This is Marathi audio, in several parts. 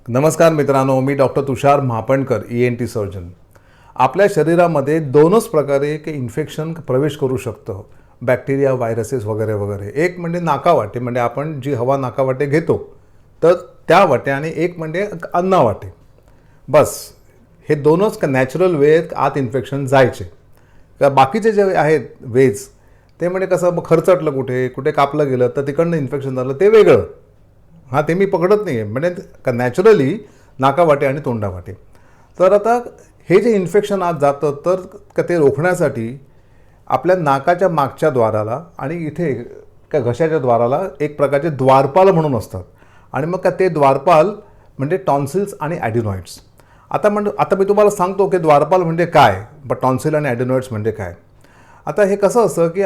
नमस्कार मित्रांनो, मी डॉक्टर तुषार महापणकर, ENT सर्जन. आपल्या शरीरामध्ये दोनच प्रकारे एक इन्फेक्शन प्रवेश करू शकतं, बॅक्टेरिया, व्हायरसेस वगैरे वगैरे. एक म्हणजे नाकावाटे, म्हणजे आपण जी हवा नाकावाटे घेतो तर त्या वाटे, आणि एक म्हणजे अन्नावाटे. बस हे दोनच नॅचरल वे आत इन्फेक्शन जायचे. तर बाकीचे जे आहेत वेज ते म्हणजे कसं खरचटलं, कुठे कुठे कापलं गेलं तर तिकडनं इन्फेक्शन झालं, ते वेगळं. हां, ते मी पकडत नाही आहे, म्हणजे नॅचरली नाकावाटे आणि तोंडावाटे. तर आता हे जे इन्फेक्शन आत जातं तर ते रोखण्यासाठी आपल्या नाकाच्या मागच्या द्वाराला आणि इथे का घशाच्या द्वाराला एक प्रकारचे द्वारपाल म्हणून असतात. आणि मग ते द्वारपाल म्हणजे टॉन्सिल्स आणि ॲडिनॉइड्स. आता मी तुम्हाला सांगतो की द्वारपाल म्हणजे काय, टॉन्सिल आणि ॲडिनॉइड्स म्हणजे काय. आता हे कसं असतं की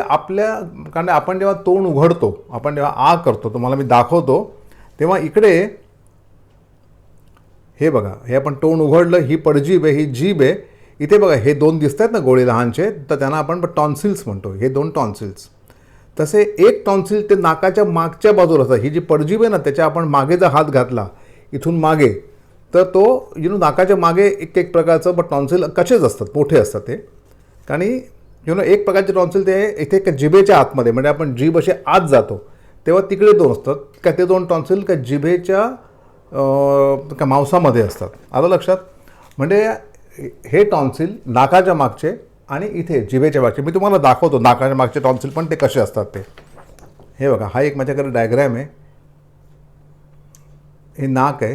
कारण आपण जेव्हा तोंड उघडतो, आपण जेव्हा आ करतो, तुम्हाला मी दाखवतो, तेव्हा इकडे हे बघा, हे आपण तोंड उघडलं, ही पडजीभ आहे, ही जीभ आहे. इथे बघा हे दोन दिसत आहेत ना गोळे लहानचे, तर त्यांना आपण टॉन्सिल्स म्हणतो. हे दोन टॉन्सिल्स. तसे एक टॉन्सिल ते नाकाच्या मागच्या बाजूला असतात. ही जी पडजीभ आहे ना, त्याच्या आपण मागे जर हात घातला इथून मागे, तर तो नाकाच्या मागे एक प्रकारचं टॉन्सिल कसेच असतात, मोठे असतात ते. आणि एक प्रकारचे टॉन्सिल ते इथे जिभेच्या आतमध्ये, म्हणजे आपण जीभ असे आत जातो तेव्हा तिकडे दोन असतात का, ते दोन टॉन्सिल का जिभेच्या मांसामध्ये असतात. आलं लक्षात. म्हणजे हे टॉन्सिल नाकाच्या मागचे आणि इथे जिभेच्या मागचे. मी तुम्हाला दाखवतो नाकाच्या मागचे टॉन्सिल पण ते कसे असतात ते. हे बघा, हा एक माझ्याकडे डायग्रॅम आहे. हे नाक आहे,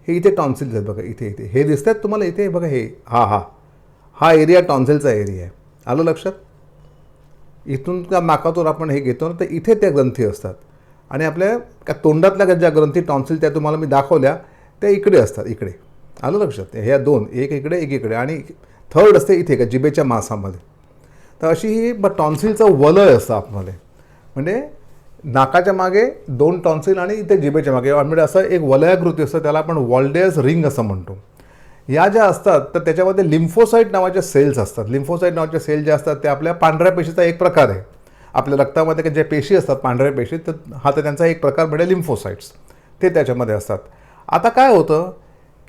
हे इथे टॉन्सिल्स आहेत बघा, इथे इथे हे दिसत आहेत तुम्हाला. इथे बघा, हे हा एरिया टॉन्सिलचा एरिया आहे. आलं लक्षात. इथून त्या नाकातून आपण हे घेतो ना, तर इथे त्या ग्रंथी असतात. आणि आपल्या तोंडातल्या ज्या ग्रंथी टॉन्सिल त्या तुम्हाला मी दाखवल्या त्या इकडे असतात, इकडे. आलं लक्षात. ह्या दोन, एक इकडे एक इकडे, आणि थर्ड असते इथे का जिभेच्या मांसामध्ये. तर अशी ही टॉन्सिलचं वलय असतं आतमध्ये. म्हणजे नाकाच्या मागे दोन टॉन्सिल आणि इथे जिभेच्या मागे, म्हणजे असं एक वलयाकृती असतं. त्याला आपण वॉल्डेस रिंग असं म्हणतो. या ज्या असतात तर त्याच्यामध्ये लिम्फोसाईट नावाच्या सेल्स असतात. लिम्फोसाईट नावाच्या सेल ज्या असतात त्या आपल्या पांढऱ्या पेशीचा एक प्रकार आहे. आपल्या रक्तामध्ये ज्या पेशी असतात पांढऱ्या पेशी, तर हा तर त्यांचा एक प्रकार म्हणजे लिम्फोसाईट्स, ते त्याच्यामध्ये असतात. आता काय होतं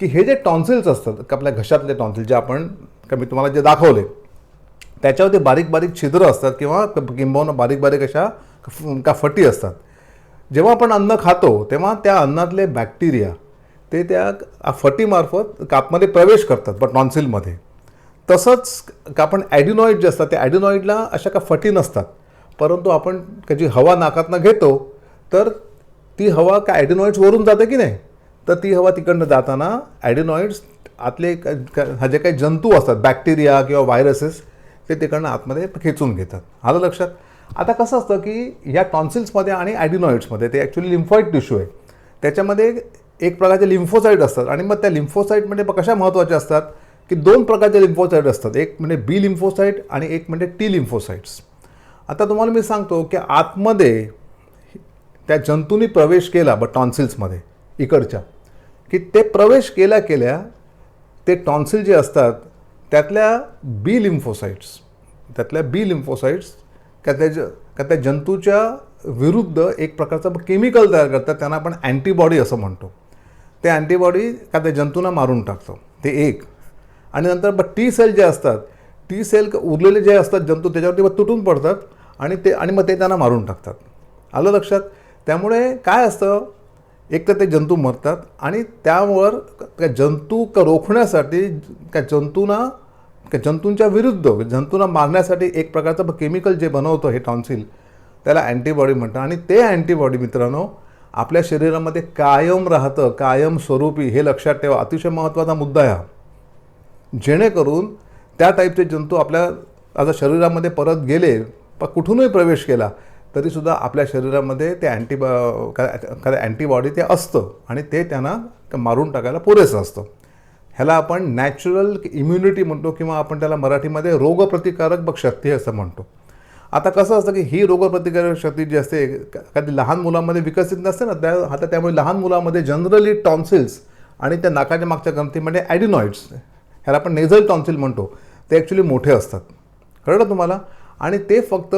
की हे जे टॉन्सिल्स असतात आपल्या घशातले टॉन्सिल, जे मी तुम्हाला जे दाखवले, त्याच्यावरती बारीक बारीक छिद्र असतात किंवा किंबहुना बारीक बारीक अशा फटी असतात. जेव्हा आपण अन्न खातो तेव्हा त्या अन्नातले बॅक्टेरिया ते त्या फटीमार्फत आतमध्ये प्रवेश करतात टॉन्सिलमध्ये. तसंच आपण ॲडिनॉइड जे असतात, त्या ॲडिनॉइडला अशा फटी नसतात, परंतु आपण जी हवा नाकातनं घेतो तर ती हवा ॲडिनॉइड्सवरून जाते की नाही, तर ती हवा तिकडनं जाताना ॲडिनॉइड्स आतले जे काही जंतू असतात, बॅक्टेरिया किंवा व्हायरसेस, ते तिकडनं आतमध्ये खेचून घेतात. आलं लक्षात. आता कसं असतं की या टॉन्सिल्समध्ये आणि ॲडिनॉइड्समध्ये ते ॲक्च्युली लिम्फॉइड टिश्यू आहे. त्याच्यामध्ये एक प्रकारचे लिम्फोसाईट असतात. आणि मग त्या लिम्फोसाईट म्हणजे कशा महत्त्वाच्या असतात की दोन प्रकारचे लिम्फोसाईट असतात. एक म्हणजे बी लिम्फोसाईट आणि एक म्हणजे टी लिम्फोसाईट्स. आता तुम्हाला मी सांगतो की आतमध्ये त्या जंतूंनी प्रवेश केला टॉन्सिल्समध्ये इकडच्या, की ते प्रवेश केल्या ते टॉन्सिल जे असतात त्यातल्या बी लिम्फोसाईट्स त्या जंतूच्या विरुद्ध एक प्रकारचं केमिकल तयार करतात. त्यांना आपण अँटीबॉडी असं म्हणतो. ते अँटीबॉडी त्या जंतूंना मारून टाकतो, ते एक. आणि नंतर टी सेल जे असतात, टी सेल उरलेले जे असतात जंतू त्याच्यावरती तुटून पडतात आणि मग ते त्यांना मारून टाकतात. आलं लक्षात. त्यामुळे काय असतं, एक तर ते जंतू मरतात आणि त्यावर त्या जंतू रोखण्यासाठी जंतूंच्या विरुद्ध जंतूंना मारण्यासाठी एक प्रकारचं केमिकल जे बनवतं हे टॉन्सिल, त्याला अँटीबॉडी म्हणतात. आणि ते अँटीबॉडी मित्रांनो आपल्या शरीरामध्ये कायम राहतं, कायम स्वरूपी. हे लक्षात ठेवा, अतिशय महत्त्वाचा मुद्दा आहे हा. जेणेकरून त्या टाईपचे जंतू आपल्या शरीरामध्ये परत गेले, कुठूनही प्रवेश केला तरीसुद्धा आपल्या शरीरामध्ये ते अँटीबॉडी ते असतं आणि ते त्यांना मारून टाकायला पुरेसं असतं. ह्याला आपण नॅचरल इम्युनिटी म्हणतो, किंवा आपण त्याला मराठीमध्ये रोगप्रतिकारक शक्ती असं म्हणतो. आता कसं असतं की ही रोगप्रतिकारक शक्ती जी असते कधी लहान मुलांमध्ये विकसित नसते ना, त्यामुळे लहान मुलांमध्ये जनरली टॉन्सिल्स आणि त्या नाकाच्या मागच्या ग्रंथीमध्ये ॲडिनॉइड्स, ह्याला आपण नेझल टॉन्सिल म्हणतो, ते ॲक्च्युली मोठे असतात. कळलं तुम्हाला. आणि ते फक्त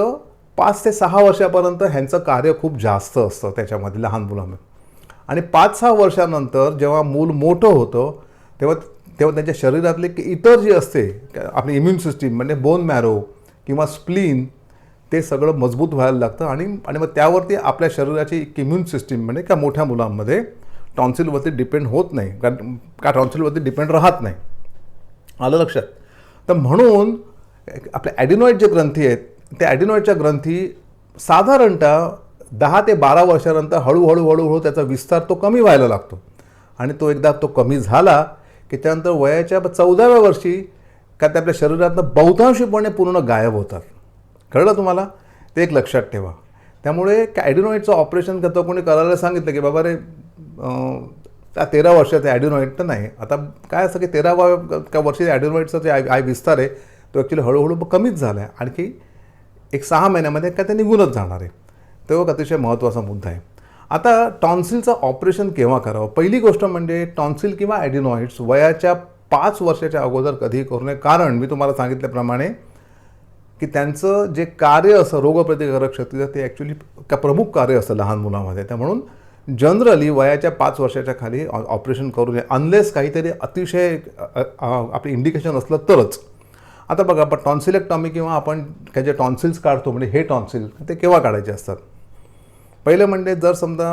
5 ते 6 वर्षापर्यंत ह्यांचं कार्य खूप जास्त असतं त्याच्यामध्ये लहान मुलांमध्ये. आणि 5-6 वर्षानंतर जेव्हा मूल मोठं होतं तेव्हा तेव्हा त्यांच्या शरीरातले इतर जी असते आपली इम्युन सिस्टीम म्हणजे बोन मॅरो किंवा स्प्लीन ते सगळं मजबूत व्हायला लागतं आणि मग त्यावरती आपल्या शरीराची एक इम्युन सिस्टीम म्हणजे का मोठ्या मुलांमध्ये टॉन्सिलवरती डिपेंड होत नाही, कारण का टॉन्सिलवरती डिपेंड राहत नाही. आलं लक्षात? तर म्हणून आपल्या ॲडिनॉइड जे ग्रंथी आहेत त्या ॲडिनॉइडच्या ग्रंथी साधारणतः 10 ते 12 वर्षानंतर हळूहळू त्याचा विस्तार तो कमी व्हायला लागतो आणि तो एकदा तो कमी झाला की त्यानंतर वयाच्या 14व्या वर्षी का ते आपल्या शरीरातनं बहुतांशीपणे पूर्ण गायब होतात. कळलं तुम्हाला? ते एक लक्षात ठेवा. त्यामुळे ॲडिनॉइडचं ऑपरेशन करतो कोणी करायला सांगितलं की बाबा रे त्या 13 वर्षाचं ॲडिनॉइड तर नाही. आता काय असं की 13व्या वर्षी ॲडिनॉइडचा जे विस्तार आहे तो ॲक्च्युली हळूहळू कमीच झाला आहे. आणखी एक 6 महिन्यामध्ये काय ते निघूनच जाणार आहे. तो एक अतिशय महत्त्वाचा मुद्दा आहे. आता टॉन्सिलचं ऑपरेशन केव्हा करावं? पहिली गोष्ट म्हणजे टॉन्सिल किंवा ॲडिनॉइड्स वयाच्या 5 वर्षाच्या अगोदर कधीही करू नये, कारण मी तुम्हाला सांगितल्याप्रमाणे की त्यांचं जे कार्य असं रोगप्रतिकारक शक्तीचं ते ॲक्च्युली प्रमुख कार्य असतं लहान मुलामध्ये. त्या म्हणून जनरली वयाच्या 5 वर्षाच्या खाली ऑपरेशन करू नये अनलेस काहीतरी अतिशय आपलं इंडिकेशन असलं तरच. आता बघा आपण टॉन्सिलेक्टॉमी किंवा आपण काय जे टॉन्सिल्स काढतो म्हणजे हे टॉन्सिल ते केव्हा काढायचे असतात? पहिलं म्हणजे जर समजा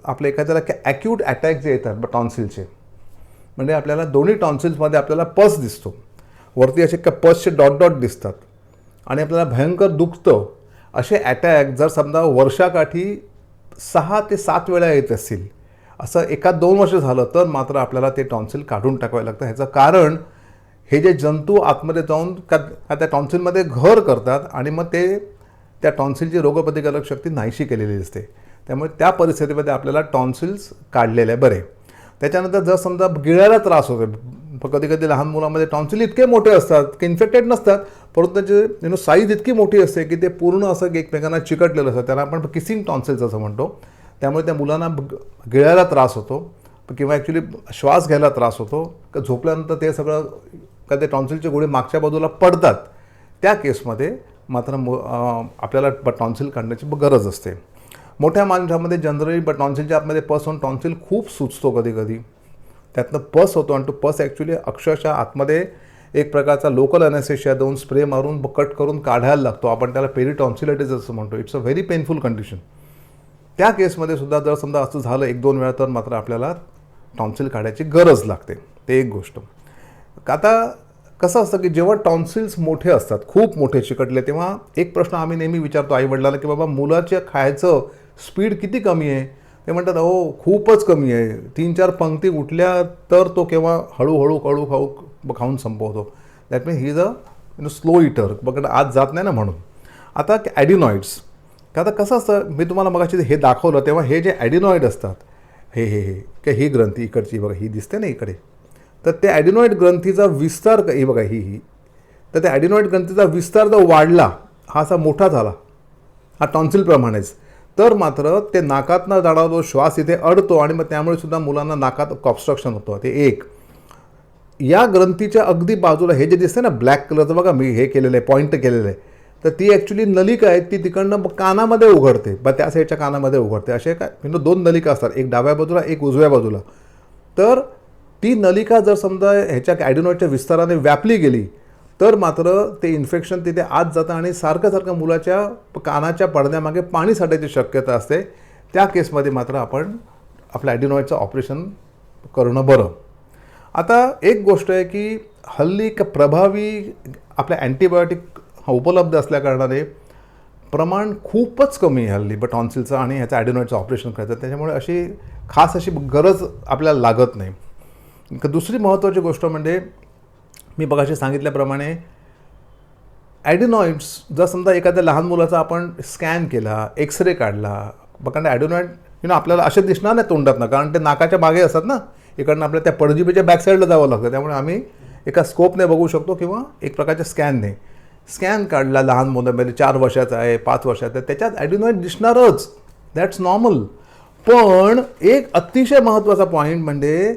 आपल्या एखाद्याला ॲक्यूट अटॅक जे येतात टॉन्सिलचे म्हणजे आपल्याला दोन्ही टॉन्सिल्समध्ये आपल्याला पस दिसतो, वरती असे पसचे डॉट डॉट दिसतात आणि आपल्याला भयंकर दुखतं. असे अटॅक जर समजा वर्षाकाठी 6 ते 7 वेळा येत असतील, असं 1-2 वर्ष झालं तर मात्र आपल्याला ते टॉन्सिल काढून टाकावे लागतं. ह्याचं कारण हे जे जंतू आतमध्ये जाऊन त्या टॉन्सिलमध्ये घर करतात आणि मग ते त्या टॉन्सिलची रोगप्रतिकारक शक्ती नाहीशी केलेली असते. त्यामुळे त्या परिस्थितीमध्ये आपल्याला टॉन्सिल्स काढलेले बरे. त्याच्यानंतर जर समजा गिळायला त्रास होतो, कधी कधी लहान मुलांमध्ये टॉन्सिल इतके मोठे असतात की इन्फेक्टेड नसतात, परंतु त्याचे साईज इतकी मोठी असते की ते पूर्ण असं एकमेकांना चिकटलेलं असतं. त्याला आपण किसिंग टॉन्सिल्स असं म्हणतो. त्यामुळे त्या मुलांना गिळायला त्रास होतो किंवा ॲक्च्युली श्वास घ्यायला त्रास होतो. झोपल्यानंतर ते सगळं का ते टॉन्सिलचे गोळे मागच्या बाजूला पडतात. त्या केसमध्ये मात्र आपल्याला टॉन्सिल काढण्याची गरज असते. मोठ्या माणसामध्ये जनरली टॉन्सिलच्या आतमध्ये पस होऊन टॉन्सिल खूप सुचतो कधी कधी, त्यातनं पस होतो आणि तो पस ॲक्च्युली अक्षरशः आतमध्ये एक प्रकारचा लोकल ॲनेस्थेशिया देऊन स्प्रे मारून कट करून काढायला लागतो. आपण त्याला पेरिटॉन्सिलायटिस असं म्हणतो. It's a very painful condition. त्या केसमध्ये सुद्धा जर समजा असं झालं 1-2 वेळा तर मात्र आपल्याला टॉन्सिल काढायची गरज लागते. ते एक गोष्ट. आता कसं असतं की जेव्हा टॉन्सिल्स मोठे असतात, खूप मोठे चिकटले, तेव्हा एक प्रश्न आम्ही नेहमी विचारतो आईवडिलांना की बाबा मुलाच्या खायचं स्पीड किती कमी आहे? ते म्हणतात हो खूपच कमी आहे, 3-4 पंक्ती उठल्या तर तो केव्हा हळूहळू खाऊन संपवतो. That means he is a slow hitter, बघा आज जात नाही ना म्हणून. आता ॲडिनॉइड्स आता कसं असतं, मी तुम्हाला मगाशी हे दाखवलं तेव्हा हे जे ॲडिनॉइड असतात हे हे हे काय ही ग्रंथी इकडची बघा ही दिसते ना इकडे, तर त्या ॲडिनॉइड ग्रंथीचा विस्तार ही बघा ही तर त्या ॲडिनॉइड ग्रंथीचा विस्तार जर वाढला, हा असा मोठा झाला, हा टॉन्सिलप्रमाणेच, तर मात्र ते नाकातनं जाणारा जो श्वास इथे अडतो आणि मग त्यामुळे सुद्धा मुलांना नाकात ऑब्स्ट्रक्शन होतं. ते एक. या ग्रंथीच्या अगदी बाजूला हे जे दिसते ना ब्लॅक कलरचं बघा, मी हे केलेलं आहे पॉईंट केलेलं आहे, तर ती ॲक्च्युली नलिका आहे, ती तिकडनं कानामध्ये उघडते, बा त्या साईडच्या कानामध्ये उघडते. असे काय म्हणजे 2 नलिका असतात, एक डाव्या बाजूला एक उजव्या बाजूला. तर ती नलिका जर समजा ह्याच्या ॲडिनॉइडच्या विस्ताराने व्यापली गेली तर मात्र ते इन्फेक्शन तिथे आत जातं आणि सारखं मुलाच्या कानाच्या पडद्यामागे पाणी साठायची शक्यता असते. त्या केसमध्ये मात्र आपण आपल्या ॲडिनॉइडचं ऑपरेशन करणं बरं. आता एक गोष्ट आहे की हल्ली प्रभावी आपल्या अँटीबायोटिक उपलब्ध असल्याकारणाने प्रमाण खूपच कमी आहे हल्ली टॉन्सिलचं आणि ह्याचं ॲडिनॉइडचं ऑपरेशन करायचं. त्याच्यामुळे अशी खास अशी गरज आपल्याला लागत नाही. दुसरी महत्त्वाची गोष्ट म्हणजे मी बघाशी सांगितल्याप्रमाणे ॲडिनॉइड्स जर समजा एखाद्या लहान मुलाचा आपण स्कॅन केला, एक्सरे काढला, बघा ॲडिनॉइड आपल्याला असे दिसणार नाही तोंडातनं, कारण ते नाकाच्या मागे असतात ना, इकडनं आपल्याला त्या पडजिभेच्या बॅकसाईडला जावं लागतं. त्यामुळे आम्ही एका स्कोपने बघू शकतो किंवा एक प्रकारच्या स्कॅनने स्कॅन काढला लहान मुलामध्ये 4 वर्षाचा आहे 5 वर्षाचा आहे, त्याच्यात ॲडिनॉइड दिसणारच, दॅट्स नॉर्मल. पण एक अतिशय महत्त्वाचा पॉईंट म्हणजे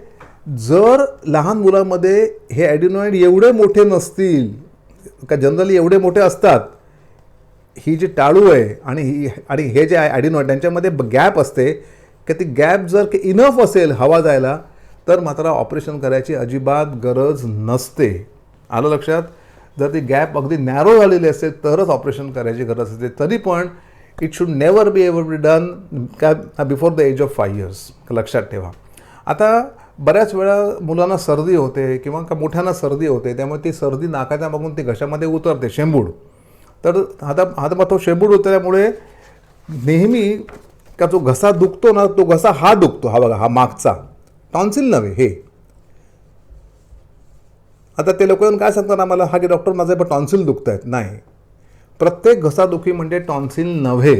जर लहान मुलांमध्ये हे ॲडिनॉइड एवढे मोठे नसतील, का जनरली एवढे मोठे असतात, ही जी टाळू आहे आणि हे जे ॲडिनॉइड त्यांच्यामध्ये गॅप असते की ती गॅप जर इनफ असेल हवा जायला तर मात्र ऑपरेशन करायची अजिबात गरज नसते. आलं लक्षात? जर ती गॅप अगदी नॅरो झालेली असेल तरच ऑपरेशन करायची गरज असते. तरी पण it should never be ever be done before the age of 5 years. लक्षात ठेवा. आता बऱ्याच वेळा मुलांना सर्दी होते किंवा मोठ्यांना सर्दी होते, त्यामुळे ती सर्दी नाकाच्या मागून ती घशामध्ये उतरते, शेंबूड. तर आता मग तो शेंबूड उतरल्यामुळे नेहमी का जो घसा दुखतो ना, तो घसा हा दुखतो, हा बघा, हा मागचा, टॉन्सिल नव्हे हे. आता ते लोक येऊन काय सांगतात आम्हाला, हा की डॉक्टर माझे पण टॉन्सिल दुखत आहेत. नाही, प्रत्येक घसादुखी म्हणजे टॉन्सिल नव्हे.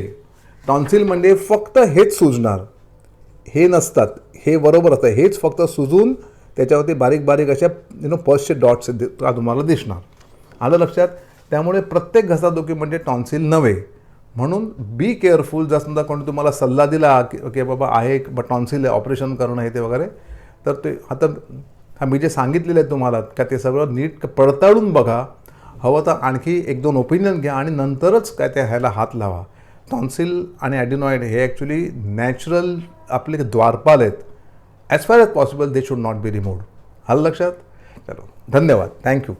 टॉन्सिल म्हणजे फक्त हेच सुजणार, हे नसतात, हे बरोबर असतं, हेच फक्त सुजून त्याच्यावरती बारीक बारीक अशा पसचे डॉट्स तुम्हाला दिसणार. आलं लक्षात? त्यामुळे प्रत्येक घसादुखी म्हणजे टॉन्सिल नव्हे. म्हणून बी केअरफुल. जर समजा कोणी तुम्हाला सल्ला दिला की बाबा आहे टॉन्सिल ऑपरेशन करणं हे ते वगैरे, तर ते आता मी जे सांगितलेलं आहे तुम्हाला का ते सगळं नीट पडताळून बघा. हवं तर आणखी 1-2 ओपिनियन घ्या आणि नंतरच काय त्या ह्याला हात लावा. टॉन्सिल आणि ॲडिनॉइड हे ॲक्च्युली नॅचरल आपले द्वारपाल आहेत. As far as possible they should not be removed. आलं लक्षात? चलो, धन्यवाद, थँक्यू.